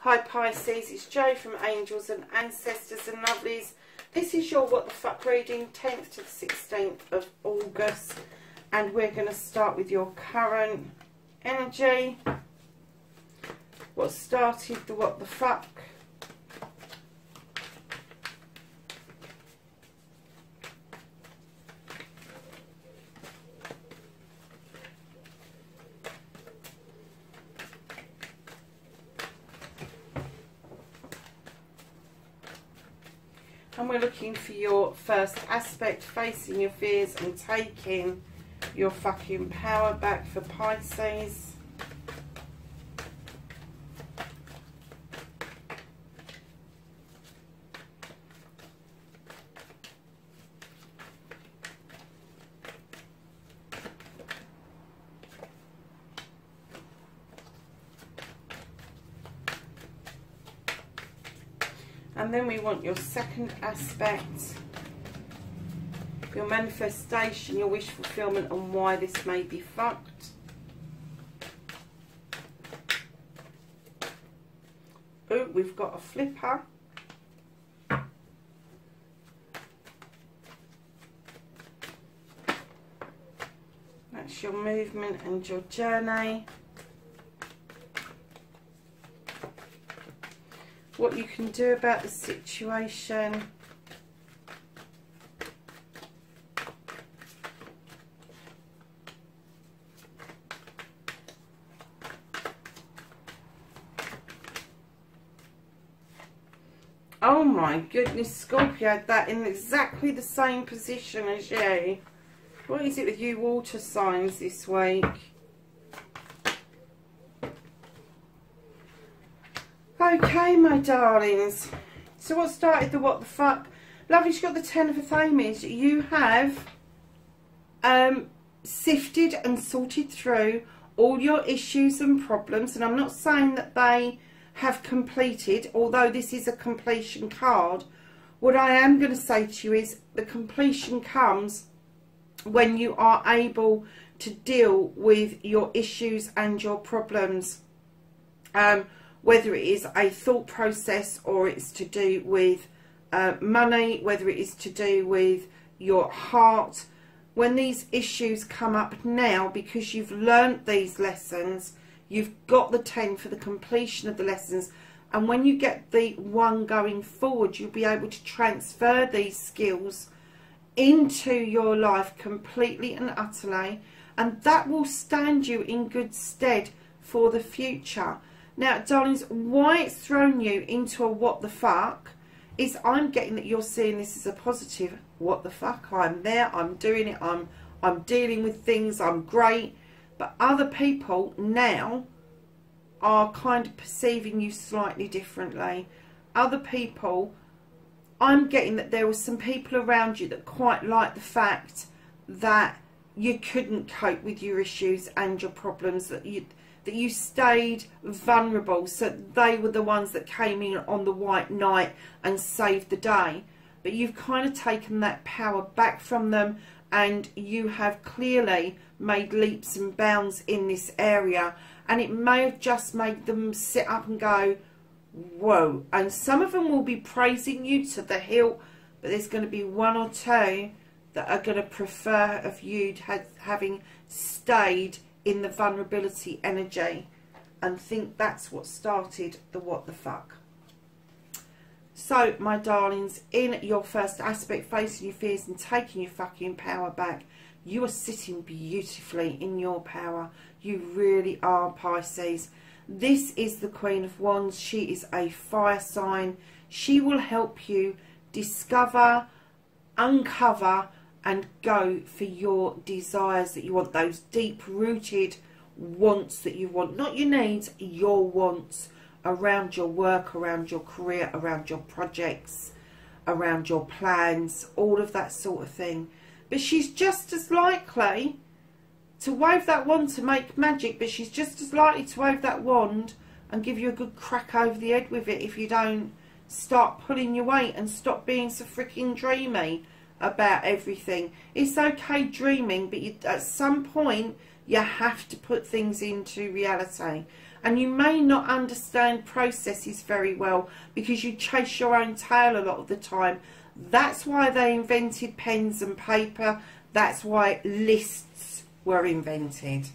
Hi Pisces, it's Jo from Angels and Ancestors and Lovelies. This is your What the Fuck reading, 10th to the 16th of August. And we're going to start with your current energy. What started the What the Fuck? And we're looking for your first aspect, facing your fears and taking your fucking power back for Pisces. And then we want your second aspect, your manifestation, your wish fulfillment, and why this may be fucked. Oh, we've got a flipper. That's your movement and your journey. What you can do about the situation. Oh my goodness, Scorpio had that in exactly the same position as you. What is it with you water signs this week? Okay, my darlings. So what started the What the Fuck? Lovely's got the 10 of Athames. You have sifted and sorted through all your issues and problems. And I'm not saying that they have completed, although this is a completion card. What I am going to say to you is the completion comes when you are able to deal with your issues and your problems. Whether it is a thought process or it's to do with money, whether it is to do with your heart. When these issues come up now, because you've learnt these lessons, you've got the 10 for the completion of the lessons. And when you get the 1 going forward, you'll be able to transfer these skills into your life completely and utterly. And that will stand you in good stead for the future. Now, darlings, why it's thrown you into a what the fuck is I'm getting that you're seeing this as a positive. What the fuck? I'm there, I'm doing it, I'm dealing with things, I'm great. But other people now are kind of perceiving you slightly differently. Other people, I'm getting that there were some people around you that quite like the fact that you couldn't cope with your issues and your problems, that you stayed vulnerable, so they were the ones that came in on the white knight and saved the day. But you've kind of taken that power back from them, and you have clearly made leaps and bounds in this area, and it may have just made them sit up and go, whoa. And some of them will be praising you to the hilt, but there's going to be 1 or 2 that are going to prefer of you having stayed in the vulnerability energy, and think that's what started the what the fuck. So, my darlings, in your first aspect, facing your fears and taking your fucking power back, you are sitting beautifully in your power. You really are, Pisces. This is the Queen of Wands. She is a fire sign. She will help you discover, uncover, and go for your desires that you want, those deep-rooted wants that you want, not your needs, your wants, around your work, around your career, around your projects, around your plans, all of that sort of thing. But she's just as likely to wave that wand to make magic, but she's just as likely to wave that wand and give you a good crack over the head with it if you don't start pulling your weight and stop being so freaking dreamy about everything. It's okay dreaming, but at some point You have to put things into reality. And you may not understand processes very well because you chase your own tail a lot of the time. That's why they invented pens and paper. That's why lists were invented.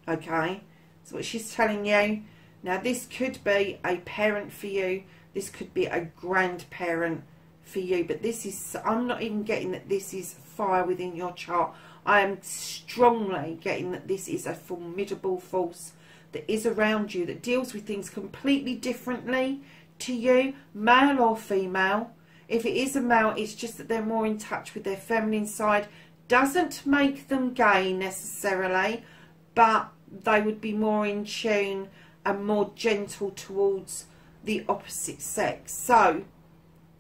Okay? That's what she's telling you. Now, this could be a parent for you. This could be a grandparent for you. But this is, I'm not even getting that this is fire within your chart. I am strongly getting that this is a formidable force that is around you, that deals with things completely differently to you, male or female. If it is a male, it's just that they're more in touch with their feminine side. Doesn't make them gay necessarily, but they would be more in tune and more gentle towards the opposite sex. So,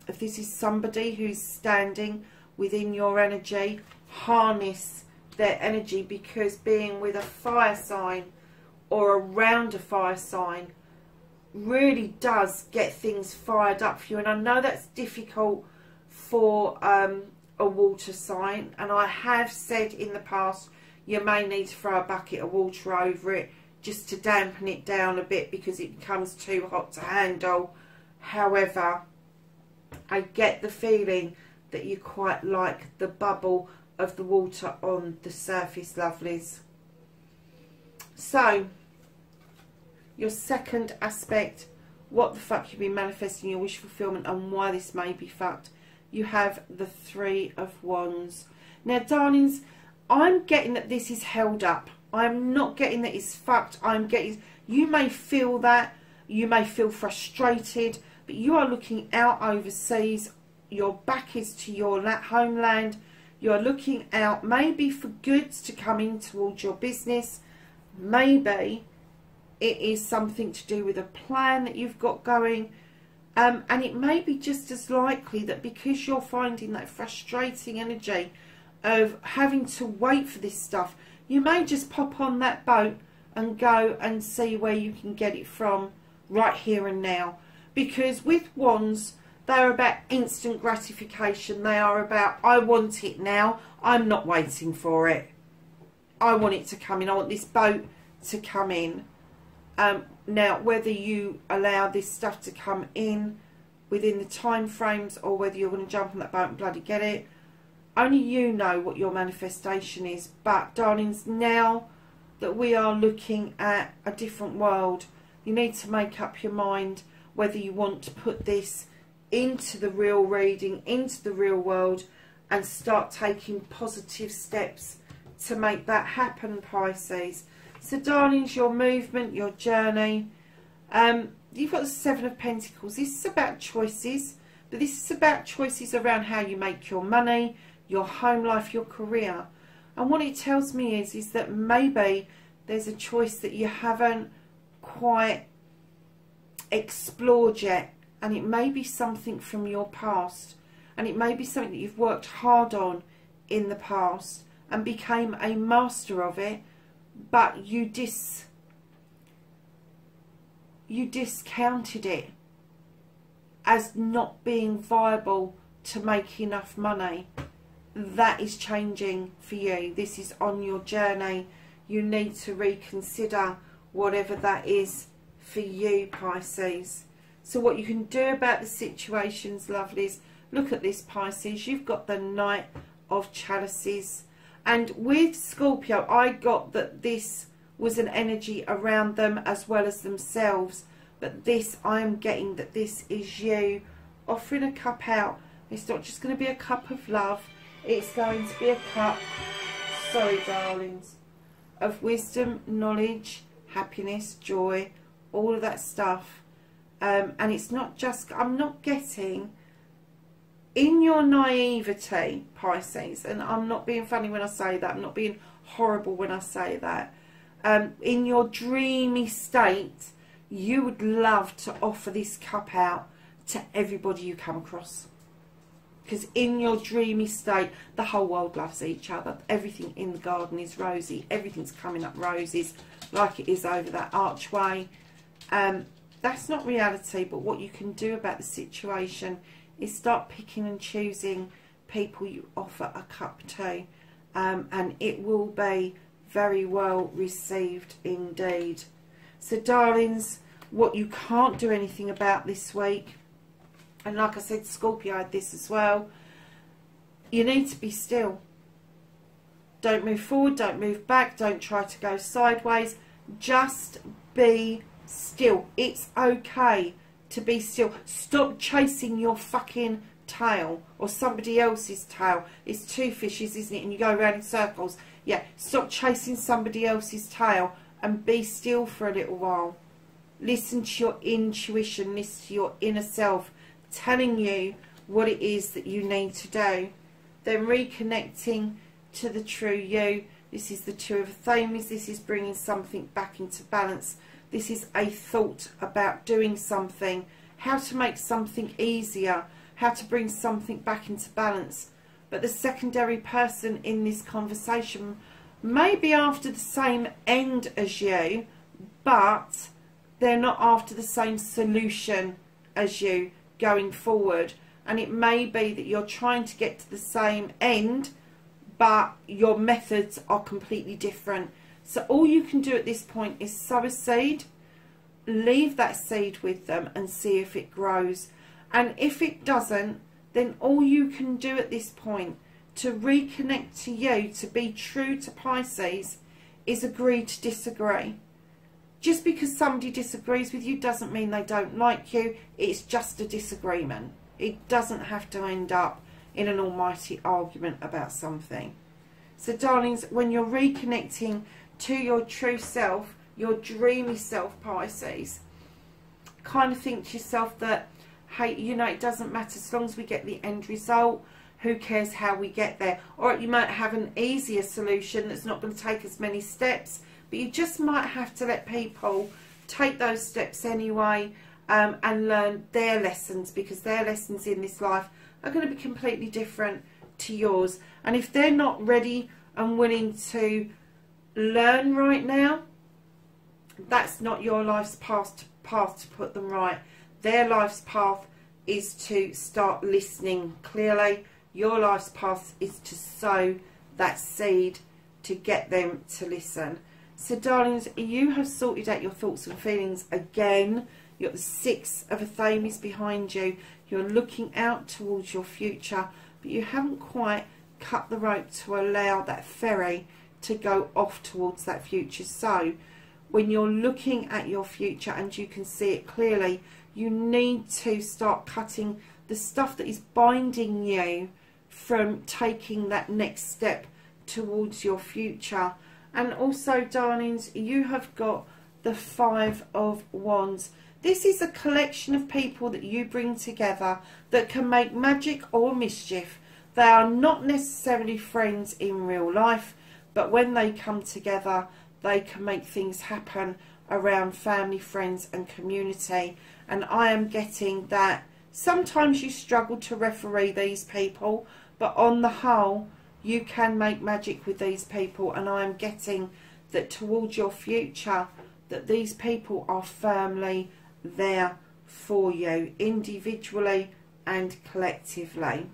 if this is somebody who's standing within your energy, harness their energy, because being with a fire sign or around a fire sign really does get things fired up for you. And I know that's difficult for a water sign, and I have said in the past you may need to throw a bucket of water over it just to dampen it down a bit because it becomes too hot to handle. However, I get the feeling that you quite like the bubble of the water on the surface, lovelies. So, your second aspect, what the fuck you've been manifesting, your wish fulfillment, and why this may be fucked. You have the Three of Wands. Now, darlings, I'm getting that this is held up. I'm not getting that it's fucked. I'm getting, you may feel that, you may feel frustrated, but you are looking out overseas. Your back is to your homeland. You're looking out maybe for goods to come in towards your business. Maybe it is something to do with a plan that you've got going. And it may be just as likely that because you're finding that frustrating energy of having to wait for this stuff, you may just pop on that boat and go and see where you can get it from right here and now. Because with wands, they're about instant gratification. They are about, I want it now. I'm not waiting for it. I want it to come in. I want this boat to come in. Now, whether you allow this stuff to come in within the time frames or whether you're going to jump on that boat and bloody get it, only you know what your manifestation is. But, darlings, now that we are looking at a different world, you need to make up your mind whether you want to put this into the real reading, into the real world, and start taking positive steps to make that happen, Pisces. So, darlings, your movement, your journey, you've got the Seven of Pentacles. This is about choices, but this is about choices around how you make your money, your home life, your career. And what it tells me is that maybe there's a choice that you haven't quite explored yet, and it may be something from your past, and it may be something that you've worked hard on in the past and became a master of it, but you discounted it as not being viable to make enough money. That is changing for you. This is on your journey. You need to reconsider whatever that is for you, Pisces. So what you can do about the situations, lovelies, look at this, Pisces. You've got the Knight of Chalices. And with Scorpio, I got that this was an energy around them as well as themselves. But this, I am getting that this is you offering a cup out. It's not just going to be a cup of love. It's going to be a cup, sorry darlings, of wisdom, knowledge, happiness, joy, all of that stuff. And it's not just, I'm not getting, in your naivety, Pisces, and I'm not being funny when I say that, I'm not being horrible when I say that, in your dreamy state, you would love to offer this cup out to everybody you come across. Because in your dreamy state, the whole world loves each other. Everything in the garden is rosy. Everything's coming up roses like it is over that archway. That's not reality, but what you can do about the situation is start picking and choosing people you offer a cup to. And it will be very well received indeed. So darlings, what you can't do anything about this week, and like I said, Scorpio had this as well, you need to be still. Don't move forward, don't move back, don't try to go sideways. Just be still. It's okay to be still. Stop chasing your fucking tail or somebody else's tail. It's two fishes, isn't it? And you go around in circles. Yeah, stop chasing somebody else's tail and be still for a little while. Listen to your intuition, listen to your inner self telling you what it is that you need to do. Then reconnecting to the true you. This is the Two of Thames. This is bringing something back into balance. This is a thought about doing something, how to make something easier, how to bring something back into balance. But the secondary person in this conversation may be after the same end as you, but they're not after the same solution as you going forward. And it may be that you're trying to get to the same end, but your methods are completely different. So all you can do at this point is sow a seed, leave that seed with them and see if it grows. And if it doesn't, then all you can do at this point to reconnect to you, to be true to Pisces, is agree to disagree. Just because somebody disagrees with you doesn't mean they don't like you. It's just a disagreement. It doesn't have to end up in an almighty argument about something. So darlings, when you're reconnecting to your true self, your dreamy self, Pisces, kind of think to yourself that, hey, you know, it doesn't matter as long as we get the end result. Who cares how we get there? Or you might have an easier solution that's not going to take as many steps, but you just might have to let people take those steps anyway, and learn their lessons, because their lessons in this life are going to be completely different to yours. And if they're not ready and willing to learn right now, that's not your life's path to put them right. Their life's path is to start listening clearly. Your life's path is to sow that seed to get them to listen. So darlings, you have sorted out your thoughts and feelings again. You've got the Six of Thames behind you. You're looking out towards your future, but you haven't quite cut the rope to allow that ferry to go off towards that future. So when you're looking at your future and you can see it clearly, you need to start cutting the stuff that is binding you from taking that next step towards your future. And also, darlings, you have got the Five of Wands. This is a collection of people that you bring together that can make magic or mischief. They are not necessarily friends in real life, but when they come together, they can make things happen around family, friends and community. And I am getting that sometimes you struggle to referee these people, but on the whole, you can make magic with these people. And I am getting that towards your future, that these people are firmly there for you, individually and collectively.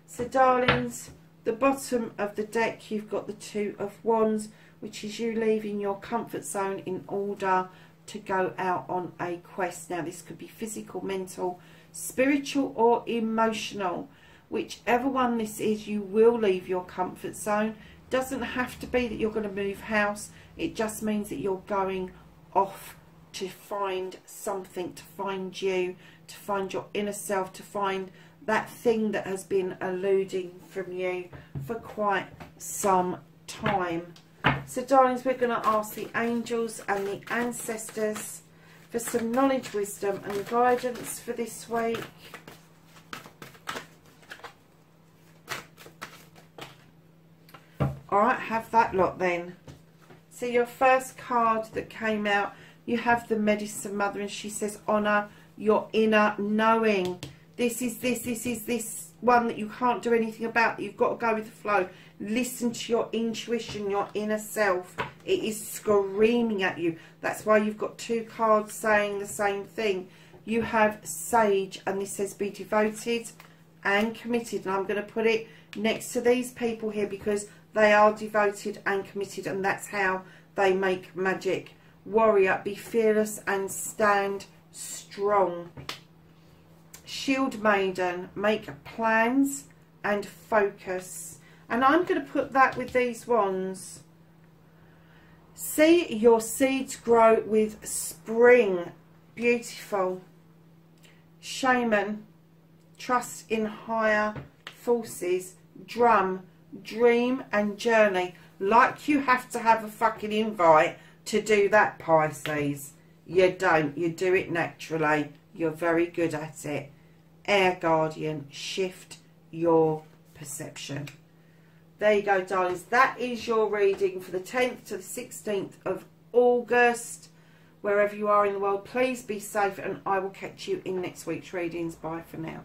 So darlings, the bottom of the deck, you've got the Two of Wands, which is you leaving your comfort zone in order to go out on a quest. Now this could be physical, mental, spiritual or emotional. Whichever one this is, you will leave your comfort zone. Doesn't have to be that you're going to move house. It just means that you're going off to find something, to find you, to find your inner self, to find that thing that has been eluding from you for quite some time. So darlings, we're going to ask the angels and the ancestors for some knowledge, wisdom and guidance for this week. Alright, have that lot then. So your first card that came out, you have the Medicine Mother, and she says honour your inner knowing. This is this one that you can't do anything about. You've got to go with the flow. Listen to your intuition, your inner self. It is screaming at you. That's why you've got two cards saying the same thing. You have Sage, and this says be devoted and committed. And I'm going to put it next to these people here because They are devoted and committed, and that's how they make magic. Warrior, be fearless and stand strong. Shield Maiden, make plans and focus. And I'm going to put that with these wands. See your seeds grow with spring. Beautiful. Shaman, trust in higher forces. Drum, dream and journey. Like you have to have a fucking invite to do that, Pisces. You don't. You do it naturally. You're very good at it. Air Guardian, shift your perception. There you go, darlings. That is your reading for the 10th to the 16th of August. Wherever you are in the world, please be safe, and I will catch you in next week's readings. Bye for now.